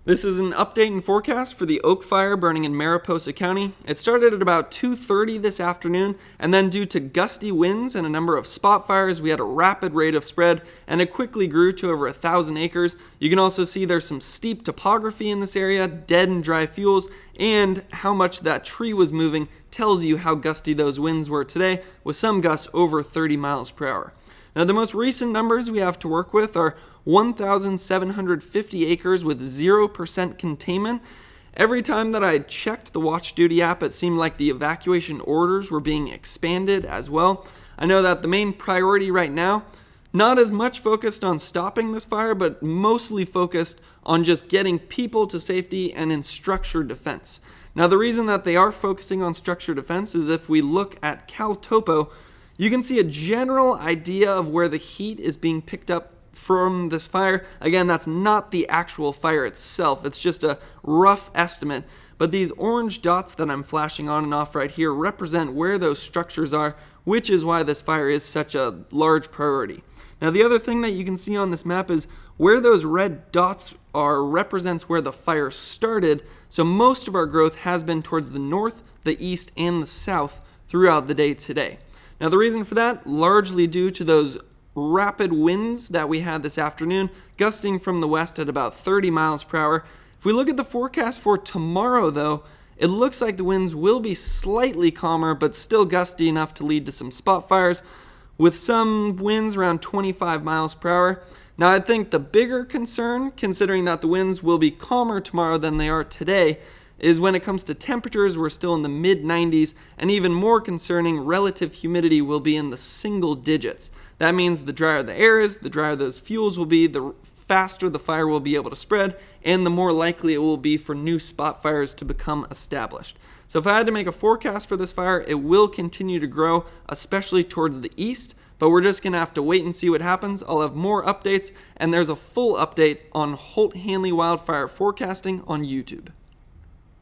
This is an update and forecast for the oak fire burning in Mariposa County. It started at about 2:30 this afternoon, and then due to gusty winds and a number of spot fires, we had a rapid rate of spread, and it quickly grew to over 1,000 acres. You can also see there's some steep topography in this area, dead and dry fuels, and how much that tree was moving tells you how gusty those winds were today, with some gusts over 30 miles per hour. Now, the most recent numbers we have to work with are 1,750 acres with 0% containment. Every time that I checked the Watch Duty app, it seemed like the evacuation orders were being expanded as well. I know that the main priority right now, not as much focused on stopping this fire, but mostly focused on just getting people to safety and in structure defense. Now, the reason that they are focusing on structure defense is if we look at CalTopo, you can see a general idea of where the heat is being picked up from this fire. Again, that's not the actual fire itself. It's just a rough estimate. But these orange dots that I'm flashing on and off right here represent where those structures are, which is why this fire is such a large priority. Now, the other thing that you can see on this map is where those red dots are represents where the fire started. So most of our growth has been towards the north, the east, and the south throughout the day today. Now, the reason for that, largely due to those rapid winds that we had this afternoon, gusting from the west at about 30 miles per hour. If we look at the forecast for tomorrow, though, it looks like the winds will be slightly calmer, but still gusty enough to lead to some spot fires, with some winds around 25 miles per hour. Now, I think the bigger concern, considering that the winds will be calmer tomorrow than they are today, is when it comes to temperatures, we're still in the mid-90s, and even more concerning, relative humidity will be in the single digits. That means the drier the air is, the drier those fuels will be, the faster the fire will be able to spread, and the more likely it will be for new spot fires to become established. So if I had to make a forecast for this fire, it will continue to grow, especially towards the east, but we're just going to have to wait and see what happens. I'll have more updates, and there's a full update on Holt Hanley wildfire forecasting on YouTube.